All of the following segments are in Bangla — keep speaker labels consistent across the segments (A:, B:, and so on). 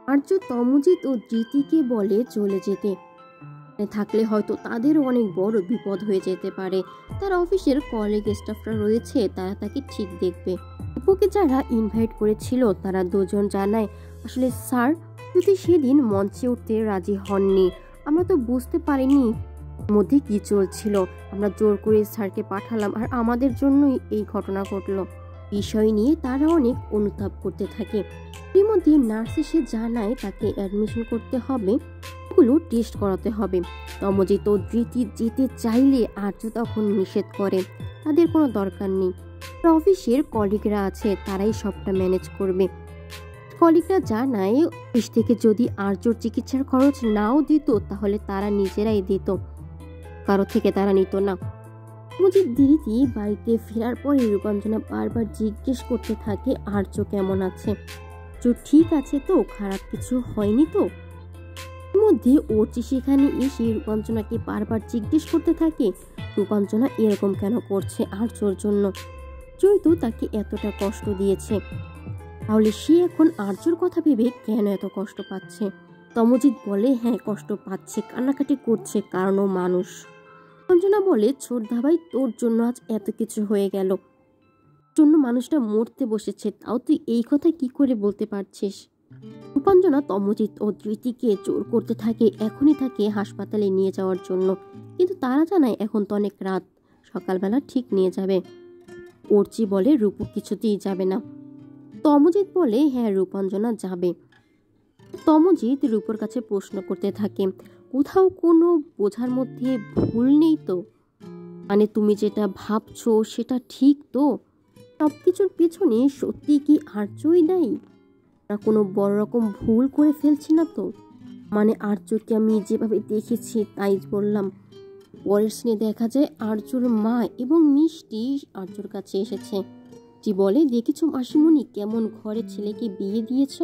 A: আর্য তমজিৎ ও ধৃতিকে বলে চলে যেতে, থাকলে হয়তো তাদেরও অনেক বড় বিপদ হয়ে যেতে পারে। তার অফিসের কলিগ স্টাফরা রয়েছে, তারা তাকে ঠিক দেখবে। রূপকে যারা ইনভাইট করেছিল তারা দুজন জানায়, আসলে স্যার যদি সেদিন মঞ্চে উঠতে রাজি হননি, আমরা তো বুঝতে পারিনি মধ্যে কি চলছিল। আমরা জোর করে স্যারকে পাঠালাম আর আমাদের জন্যই এই ঘটনা ঘটলো। বিষয় নিয়ে তারা অনেক অনুতাপ করতে থাকে। এর মধ্যে নার্স এসে জানায় তাকে অ্যাডমিশন করতে হবে, গুলো টেস্ট করাতে হবে। তমজিৎ ও ধৃতি যেতে চাইলে আর্য তখন নিষেধ করে, তাদের কোনো দরকার নেই, অফিসের কলিগরা আছে, তারাই সবটা ম্যানেজ করবে। কলিগরা জানায় অফিস থেকে যদি আর্যর চিকিৎসার খরচ নাও দিত তাহলে তারা নিজেরাই দিত, কারো থেকে তারা নিত না। তমজিৎ ধৃতি বাড়িতে ফেরার পরে রূপাঞ্জনা বারবার জিজ্ঞেস করতে থাকে আর্য কেমন আছে, ঠিক আছে তো, খারাপ কিছু হয়নি তো। মধ্যে ওরচি সেখানে এসে রূপাঞ্জনাকে বারবার জিজ্ঞেস করতে থাকে রূপাঞ্জনা এরকম কেন করছে আর্যর জন্য, যেহেতু তাকে এতটা কষ্ট দিয়েছে, তাহলে সে এখন আর্যর কথা ভেবে কেন এত কষ্ট পাচ্ছে। তমজিৎ বলে হ্যাঁ কষ্ট পাচ্ছে, কান্নাকাটি করছে, কারণ ও মানুষ। রূপাঞ্জনা বলে ছোট ধাবাই তোর জন্য আজ এত কিছু হয়ে গেল, জন্য মানুষটা মরতে বসেছে, তাও তুই এই কথা কি করে বলতে পারছিস। রূপাঞ্জনা তমজিৎ ও ধৃতিকে জোর করতে থাকে এখনই তাকে হাসপাতালে নিয়ে যাওয়ার জন্য, কিন্তু তারা জানায় এখন তো অনেক রাত, সকালবেলা ঠিক নিয়ে যাবে। ওরচি বলে রূপু কিছুতেই যাবে না। তমজিৎ বলে হ্যাঁ রূপাঞ্জনা যাবে। তমজিৎ রূপর কাছে প্রশ্ন করতে থাকে কোথাও কোনো বোঝার মধ্যে ভুল নেই তো, মানে তুমি যেটা ভাবছো সেটা ঠিক তো, সবকিছুর পেছনে সত্যি কি আর্যই নাই, কোনো বড় রকম ভুল করে ফেলছি না তো, মানে আর্যকে আমি যেভাবে দেখেছি তাই বললাম। পরের সিনে দেখা যায় আর্যর মা এবং মিষ্টি আর্যর কাছে এসেছে। জি বলে দেখেছো মাসিমণি কেমন ঘরে ছেলেকে বিয়ে দিয়েছ,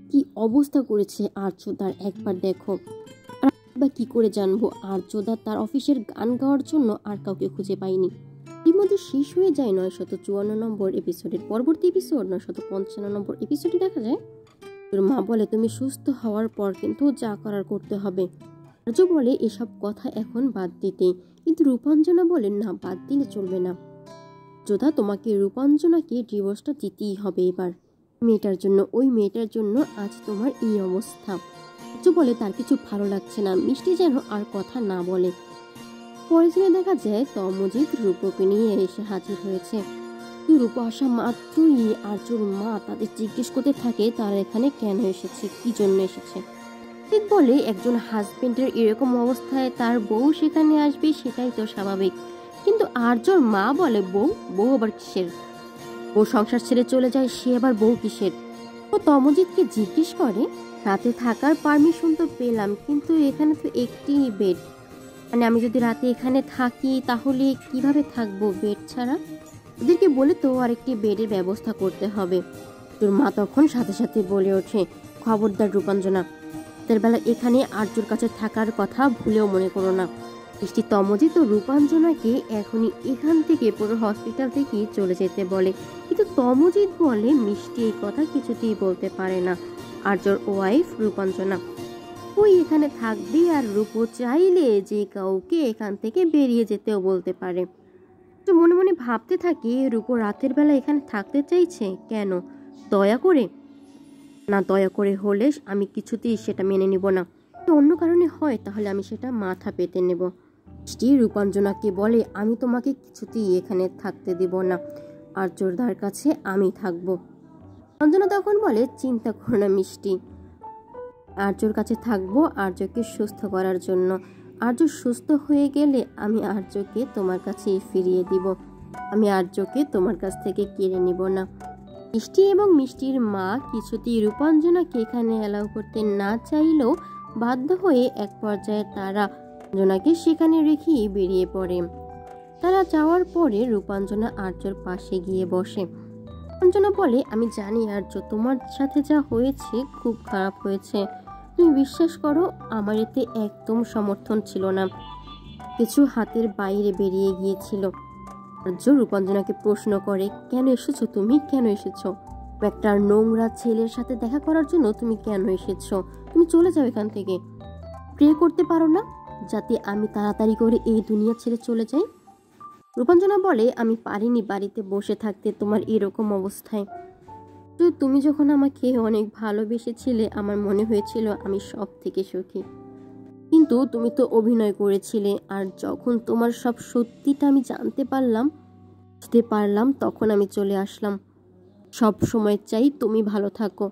A: কি অবস্থা করেছে আর্যদার, একবার দেখো। বা কি করে জানবো, আর্যদা তার অফিসের গান গাওয়ার জন্য আর কাউকে খুঁজে পাইনি। এর মধ্যে শেষ হয়ে যায় 954 নম্বর এপিসোডের পরবর্তী এপিসোড 955 নম্বর এপিসোডে দেখা যায় তোর মা বলে তুমি সুস্থ হওয়ার পর কিন্তু যা করার করতে হবে। আর্য বলে এসব কথা এখন বাদ দিতে, কিন্তু রূপাঞ্জনা বলেন না বাদ দিলে চলবে না, যোধা তোমাকে রূপাঞ্জনাকে ডিভোর্সটা দিতেই হবে এবার, মেয়েটার জন্য, ওই মেয়েটার জন্য আজ তোমার এই অবস্থা। আর্য বলে তার কিছু ভালো লাগছে না, মিষ্টি যেন আর কথা না বলে। পরের দিনে দেখা যায় তমজিৎ রূপকে নিয়ে এসে হাজির হয়েছে। রূপ আসা মাত্রই আর্যর মা তাদের জিজ্ঞেস করতে থাকে তারা এখানে কেন এসেছে, কি জন্য এসেছে। ঠিক বলে একজন হাজবেন্ডের এরকম অবস্থায় তার বউ সেখানে আসবে সেটাই তো স্বাভাবিক, কিন্তু আর্যর মা বলে বউ আবার কিসের, ও সংসার ছেড়ে চলে যায়, সে আবার বউ কিসের। ও তমজিৎকে জিজ্ঞেস করে রাতে থাকার পারমিশন তো পেলাম, কিন্তু এখানে তো একটি বেড, মানে আমি যদি রাতে এখানে থাকি তাহলে কিভাবে থাকবো বেড ছাড়া, ওদেরকে বলে তো আরেকটি বেডের ব্যবস্থা করতে হবে। তোর মা তখন সাথে সাথে বলে ওঠে খবরদার রূপাঞ্জনা, রাতের বেলা এখানে আর্যর কাছে থাকার কথা ভুলেও মনে করো না। মিষ্টি তমজিৎ ও রূপাঞ্জনাকে এখনই এখান থেকে পুরো হসপিটাল থেকে চলে যেতে বলে, কিন্তু তমজিৎ বলে মিষ্টি এই কথা কিছুতেই বলতে পারে না। আর্যর ওয়াইফ রূপাঞ্জনা ওই এখানে থাকবে, আর রূপো চাইলে যে কাউকে এখান থেকে বেরিয়ে যেতেও বলতে পারে। তো মনে মনে ভাবতে থাকি রূপো রাতের বেলা এখানে থাকতে চাইছে কেন, দয়া করে না, দয়া করে হলে আমি কিছুতেই সেটা মেনে নিব না, অন্য কারণে হয় তাহলে আমি সেটা মাথা পেতে নেব। মিষ্টি রূপাঞ্জনাকে বলে আমি তোমাকে কিছুতেই এখানে থাকতে দেব না, আর্যদার কাছে আমি থাকবো। রঞ্জনা তখন বলে চিন্তা করো না মিষ্টি, আর্যর কাছে থাকবো আর্যকে সুস্থ করার জন্য, আর্য সুস্থ হয়ে গেলে আমি আর্যকে তোমার কাছে ফিরিয়ে দিব, আমি আর্যকে তোমার কাছ থেকে কেড়ে নিব না। মিষ্টি এবং মিষ্টির মা কিছুতেই রূপাঞ্জনাকে এখানে অ্যালাউ করতে না চাইলেও বাধ্য হয়ে এক পর্যায়ে তারা রূপাঞ্জনাকে সেখানে রেখেই বেরিয়ে পড়ে। তারা যাওয়ার পরে রূপাঞ্জনা আর্যর পাশে গিয়ে বসে। রূপাঞ্জনা বলে আমি জানি আর্য তোমার সাথে যা হয়েছে খুব খারাপ হয়েছে, তুমি বিশ্বাস করো আমার এতে একদম সমর্থন ছিল না, কিছু হাতের বাইরে বেরিয়ে গিয়েছিল। আর্য রূপাঞ্জনাকে প্রশ্ন করে কেন এসেছো তুমি, কেন এসেছো। একটা নোংরা ছেলের সাথে দেখা করার জন্য তুমি কেন এসেছো? তুমি চলে যাও এখান থেকে। প্রে করতে পারো না যাতে আমি তাড়াতাড়ি করে এই দুনিয়া ছেড়ে চলে যাই? রূপাঞ্জনা বলে, আমি পারিনি বাড়িতে বসে থাকতে তোমার এরকম অবস্থায়। তো তুমি যখন আমাকে অনেক ভালোবেসেছিলে আমার মনে হয়েছিল আমি সব থেকে সুখী, কিন্তু তুমি তো অভিনয় করেছিলে। আর যখন তোমার সব সত্যিটা আমি বুঝতে পারলাম তখন আমি চলে আসলাম। সব সময় চাই তুমি ভালো থাকো।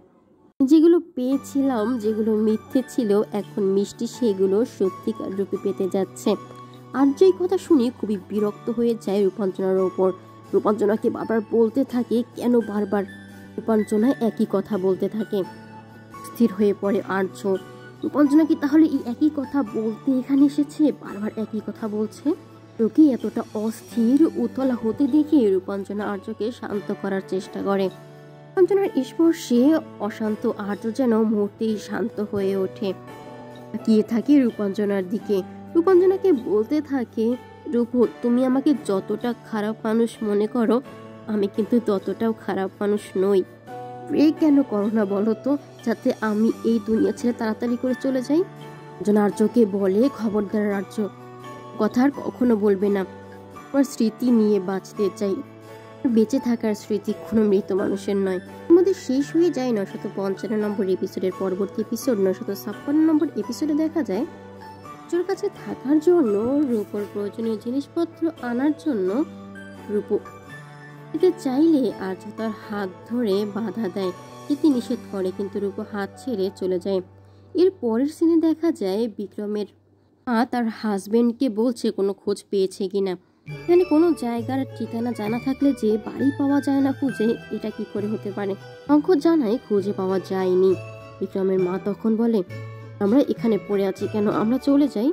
A: যেগুলো পেয়েছিলাম, যেগুলো মিথ্যে ছিল, এখন মিষ্টি সেগুলো সত্যিকার রূপে পেতে যাচ্ছে। আর যেই কথা শুনি খুবই বিরক্ত হয়ে যায় রূপাঞ্জনার ওপর। রূপাঞ্জনাকে বারবার বলতে থাকে, কেন বারবার রূপাঞ্জনা একই কথা বলতে থাকে। স্থির হয়ে পড়ে আর্য। রূপাঞ্জনা কি তাহলে এই একই কথা বলতে এখানে এসেছে? বারবার একই কথা বলছে। তোকে এতটা অস্থির উতলা হতে দেখে রূপাঞ্জনা আর্যকে শান্ত করার চেষ্টা করে। রূপাঞ্জনার স্পর্শে অশান্ত আর্য যেন মুহূর্তেই শান্ত হয়ে ওঠে। তাকিয়ে থাকে রূপাঞ্জনার দিকে। রূপাঞ্জনাকে বলতে থাকে, রূপু, তুমি আমাকে যতটা খারাপ মানুষ মনে করো আমি কিন্তু ততটাও খারাপ মানুষ নই। প্রে কেন করো না বলো তো, যাতে আমি এই দুনিয়া ছেড়ে তাড়াতাড়ি করে চলে যাই? আর্যকে বলে, খবরদার আর্য, কথা আর কখনো বলবে না। আমার স্মৃতি নিয়ে বাঁচতে চাই। বেঁচে থাকার স্মৃতি কোনো মৃত মানুষের নয়। আমাদের শেষ হয়ে যায় 955 নম্বর এপিসোডের। পরবর্তী এপিসোড 956 নম্বর এপিসোডে দেখা যায় আর্যর কাছে থাকার জন্য রূপর প্রয়োজনীয় জিনিসপত্র আনার জন্য রূপ চাইলে আর্য তার হাত ধরে বাধা দেয়, যেতে নিষেধ করে, কিন্তু রূপ হাত ছেড়ে চলে যায়। এর পরের সিনে দেখা যায় বিক্রমের মা তার হাজবেন্ডকে বলছে কোনো খোঁজ পেয়েছে কিনা। এখানে কোনো জায়গার ঠিকানা জানা থাকলে যে বাড়ি পাওয়া যায় না খুঁজে, এটা কি করে হতে পারে? শঙ্খ জানায় খুঁজে পাওয়া যায়নি। বিক্রমের মা তখন বলে, আমরা এখানে পড়ে আছি কেন, আমরা চলে যাই।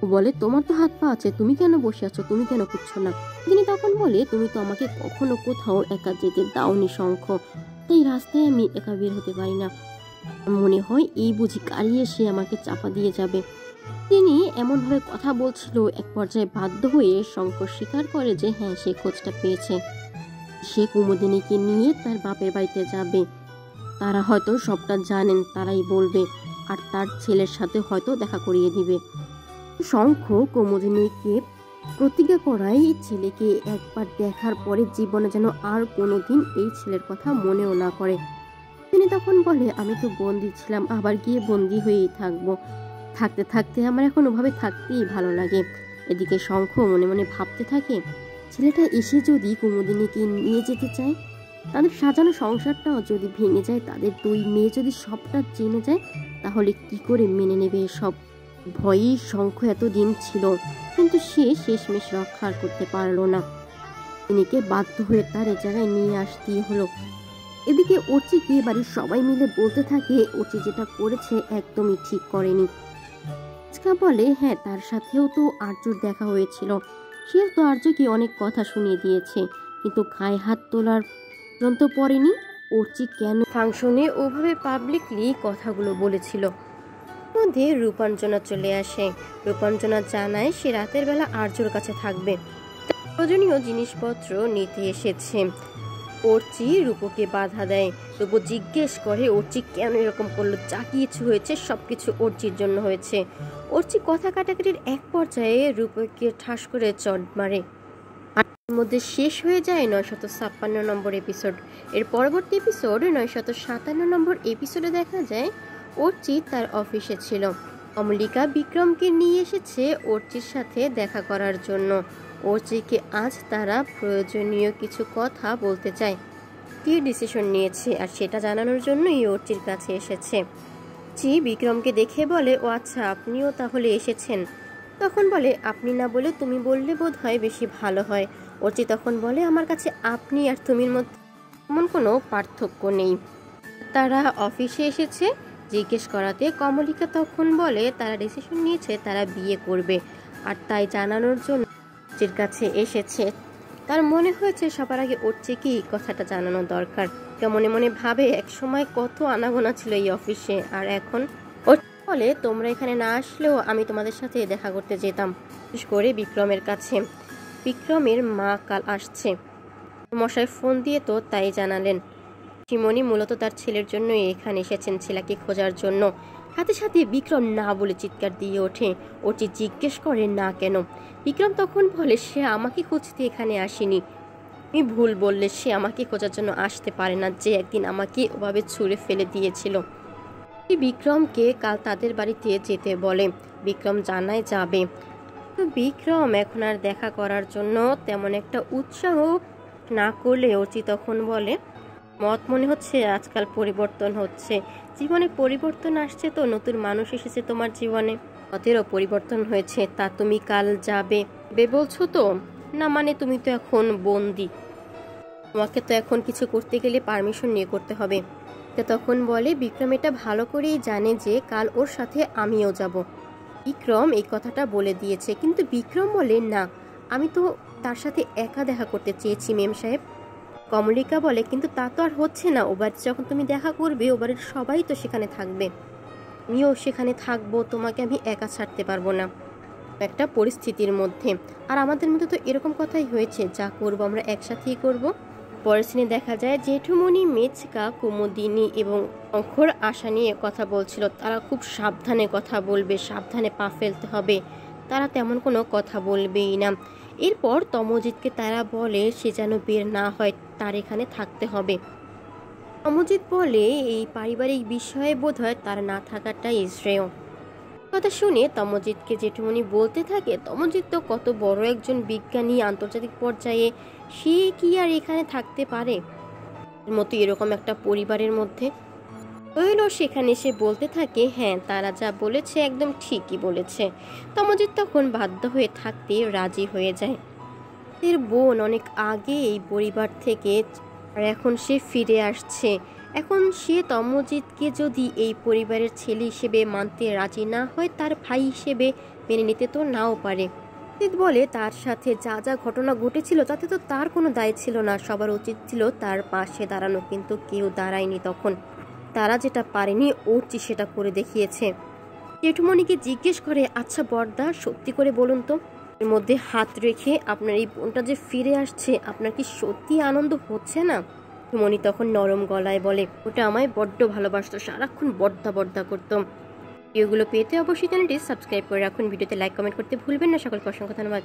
A: ও বলে, তোমার তো হাত পা আছে, তুমি কেন বসে আছো, তুমি কেন খুঁজছো না? তিনি তখন বলে, তুমি তো আমাকে কখনো কোথাও একা যেতে দাওনি শঙ্খ, তাই রাস্তায় আমি একা বের হতে পারি না। মনে হয় এই বুঝি গাড়ি এসে আমাকে চাপা দিয়ে যাবে। তিনি এমন ভাবে কথা বলছিল, এক পর্যায়ে বাধ্য হয়ে শঙ্খ স্বীকার করে যে হ্যাঁ, সে খোঁজটা পেয়েছে। সে কুমুদিনীকে নিয়ে তার বাপের বাড়িতে যাবে। তারা হয়তো সবটা জানেন, তারাই বলবে, আর তার ছেলের সাথে হয়তো দেখা করিয়ে দিবে। শঙ্খ কুমুদিনীকে প্রতিজ্ঞা করায় ছেলেকে একবার দেখার পরে জীবনে যেন আর কোনোদিন এই ছেলের কথা মনেও না করে। তিনি তখন বলে, আমি তো বন্দি ছিলাম, আবার গিয়ে বন্দি হয়েই থাকবো। থাকতে থাকতে আমার এখন ওভাবে থাকতেই ভালো লাগে। এদিকে শঙ্খ মনে মনে ভাবতে থাকে, ছেলেটা এসে যদি কুমুদিনীকে নিয়ে যেতে চায়, তাদের সাজানো সংসারটাও যদি ভেঙে যায়, তাদের দুই মেয়ে যদি সবটা জেনে যায়, তাহলে কি করে মেনে নেবে সব? ভয়েই শঙ্খ এতদিন ছিল, কিন্তু সে শেষমেশ রক্ষা করতে পারলো না। তিনিকে বাধ্য হয়ে তার এ জায়গায় নিয়ে আসতেই হলো। এদিকে অর্চিকে বাড়ির সবাই মিলে বলতে থাকে, অর্চি যেটা করেছে একদমই ঠিক করেনি। বলে, হ্যাঁ, তার সাথেও তো আর্যর দেখা হয়েছিল, সেও তো আর্যকে অনেক কথা শুনিয়ে দিয়েছে, কিন্তু গায়ে হাত তোলার পর্যন্ত পড়েনি। অর্চি কেন ফাংশনে ওভাবে পাবলিকলি কথাগুলো বলেছিল? মধ্যে রূপাঞ্জনা চলে আসে। রূপাঞ্জনা জানায় সে রাতের বেলা আর্যর কাছে থাকবে, প্রয়োজনীয় জিনিসপত্র নিতে এসেছে। অর্চি রূপকে বাধা দেয়। রূপ জিজ্ঞেস করে, অর্চি কেন এরকম করলো? যা কিছু হয়েছে সবকিছু অর্চির জন্য হয়েছে। অর্চি কথা কাটাকাটির এক পর্যায়ে রূপকে ঠাস করে চট মারে। আর এর মধ্যে শেষ হয়ে যায় 956 নম্বর এপিসোড। এর পরবর্তী এপিসোড 957 নম্বর এপিসোডে দেখা যায় অর্চি তার অফিসে ছিল। অমলিকা বিক্রমকে নিয়ে এসেছে অর্চির সাথে দেখা করার জন্য। অর্চিকে আজ তারা প্রয়োজনীয় কিছু কথা বলতে চায়, কি ডিসিশন নিয়েছে, আর সেটা জানানোর জন্যই অর্চির কাছে এসেছে। জি বিক্রমকে দেখে বলে, ও আচ্ছা, আপনিও তাহলে এসেছেন। তখন বলে, আপনি না বলে তুমি বললে বোধ হয় বেশি ভালো হয়। অর্চি তখন বলে, আমার কাছে আপনি আর তুমির মধ্যে এমন কোনো পার্থক্য নেই। তারা অফিসে এসেছে জিজ্ঞেস করাতে কমলিকা তখন বলে তারা ডিসিশন নিয়েছে তারা বিয়ে করবে, আর তাই জানানোর জন্য অর্চির কাছে এসেছে। তার মনে হয়েছে সবার আগে অর্চিকেই কথাটা জানানো দরকার। মনে মনে ভাবে, এক সময় কত আনাগোনা ছিল এই অফিসে, আর এখন বলে, তোমরা এখানে না আসলেও আমি তোমাদের সাথে দেখা করতে যেতাম, বিশেষ করে বিক্রমের কাছে। বিক্রমের মা কাল আসছে, মশাই ফোন দিয়ে তো তাই জানালেন। শিমনি মূলত তার ছেলের জন্য এখানে এসেছেন, ছেলেকে খোঁজার জন্য। সাথে সাথে বিক্রম না বলে চিৎকার দিয়ে ওঠে। অর্চি জিজ্ঞেস করে না কেন। বিক্রম তখন বলে সে আমাকে খুঁজতে এখানে আসেনি, তুমি ভুল বললে, সে আমাকে খোঁজার জন্য আসতে পারে না, যে একদিন আমাকে ওভাবে ছুঁড়ে ফেলে দিয়েছিল। বিক্রমকে কাল তাদের বাড়িতে যেতে বলে। বিক্রম জানায় যাবে। তো বিক্রম এখন আর দেখা করার জন্য তেমন একটা উৎসাহ না করলে অর্চি তখন বলে মত মনে হচ্ছে আজকাল পরিবর্তন হচ্ছে, জীবনে পরিবর্তন আসছে, তো নতুন মানুষ এসেছে তোমার জীবনে, মতেরও পরিবর্তন হয়েছে, তা তুমি কাল যাবে বলছো তো? না মানে তুমি তো এখন বন্দি, তোমাকে তো এখন কিছু করতে গেলে পারমিশন নিয়ে করতে হবে। তখন বলে বিক্রম এটা ভালো করেই জানে যে কাল ওর সাথে আমিও যাব। বিক্রম এই কথাটা বলে দিয়েছে, কিন্তু বিক্রম বলে না, আমি তো তার সাথে একা দেখা করতে চেয়েছি মেম সাহেব। কমলিকা বলে কিন্তু তা তো আর হচ্ছে না, ও বাড়িতে যখন তুমি দেখা করবে ও বাড়ির সবাই তো সেখানে থাকবে, আমিও সেখানে থাকবো, তোমাকে আমি একা ছাড়তে পারবো না একটা পরিস্থিতির মধ্যে। আর আমাদের মধ্যে তো এরকম কথাই হয়েছে, যা করবো আমরা একসাথেই করব। পরের সিনে দেখা যায় জেঠুমনি, মেচকা, কুমুদিনী এবং অক্ষর আশা নিয়ে কথা বলছিল। তারা খুব সাবধানে কথা বলবে, সাবধানে পা ফেলতে হবে, তারা তেমন কোনো কথা বলবেই না। এরপর তমজিৎকে তারা বলে সে যেন বের না হয়, তার এখানে থাকতে হবে। তমজিৎ বলে এই পারিবারিক বিষয়ে বোধহয় তার না থাকাটাই শ্রেয়। কথা শুনে তমজিৎকে জেঠুমনি বলতে থাকে তমজিৎ তো কত বড় একজন বিজ্ঞানী, আন্তর্জাতিক পর্যায়ে, সে কি আর এখানে থাকতে পারে এর মতো এরকম একটা পরিবারের মধ্যে? হইল সেখানে সে বলতে থাকে হ্যাঁ তারা যা বলেছে একদম ঠিকই বলেছে। তমজিৎ তখন বাধ্য হয়ে থাকতে রাজি হয়ে যায়। এর বোন অনেক আগে এই পরিবার থেকে, আর এখন সে ফিরে আসছে। এখন সে তমজিৎকে যদি এই পরিবারের ছেলে হিসেবে মানতে রাজি না হয়, তার ভাই হিসেবে মেনে নিতে তো নাও পারে। বলে তার সাথে যা যা ঘটনা ঘটেছিল তাতে তো তার কোনো দায় ছিল না, সবার উচিত ছিল তার পাশে দাঁড়ানো, কিন্তু কেউ দাঁড়ায়নি। তখন তারা যেটা পারেনি অর্চি সেটা করে দেখিয়েছে। জেঠুমনিকে জিজ্ঞেস করে আচ্ছা বড়দা সত্যি করে বলুন তো, এর মধ্যে হাত রেখে আপনার এই বোনটা যে ফিরে আসছে, আপনার কি সত্যি আনন্দ হচ্ছে না? মনি তখন নরম গলায় বলে ওটা আমায় বড্ড ভালোবাসতো, সারাক্ষণ বড্ডা বড্ডা করতো। ভিডিওগুলো পেতে অবশ্যই চ্যানেলটি সাবস্ক্রাইব করে রাখুন, ভিডিওতে লাইক কমেন্ট করতে ভুলবেন না। সকলকে অসংখ্য ধন্যবাদ।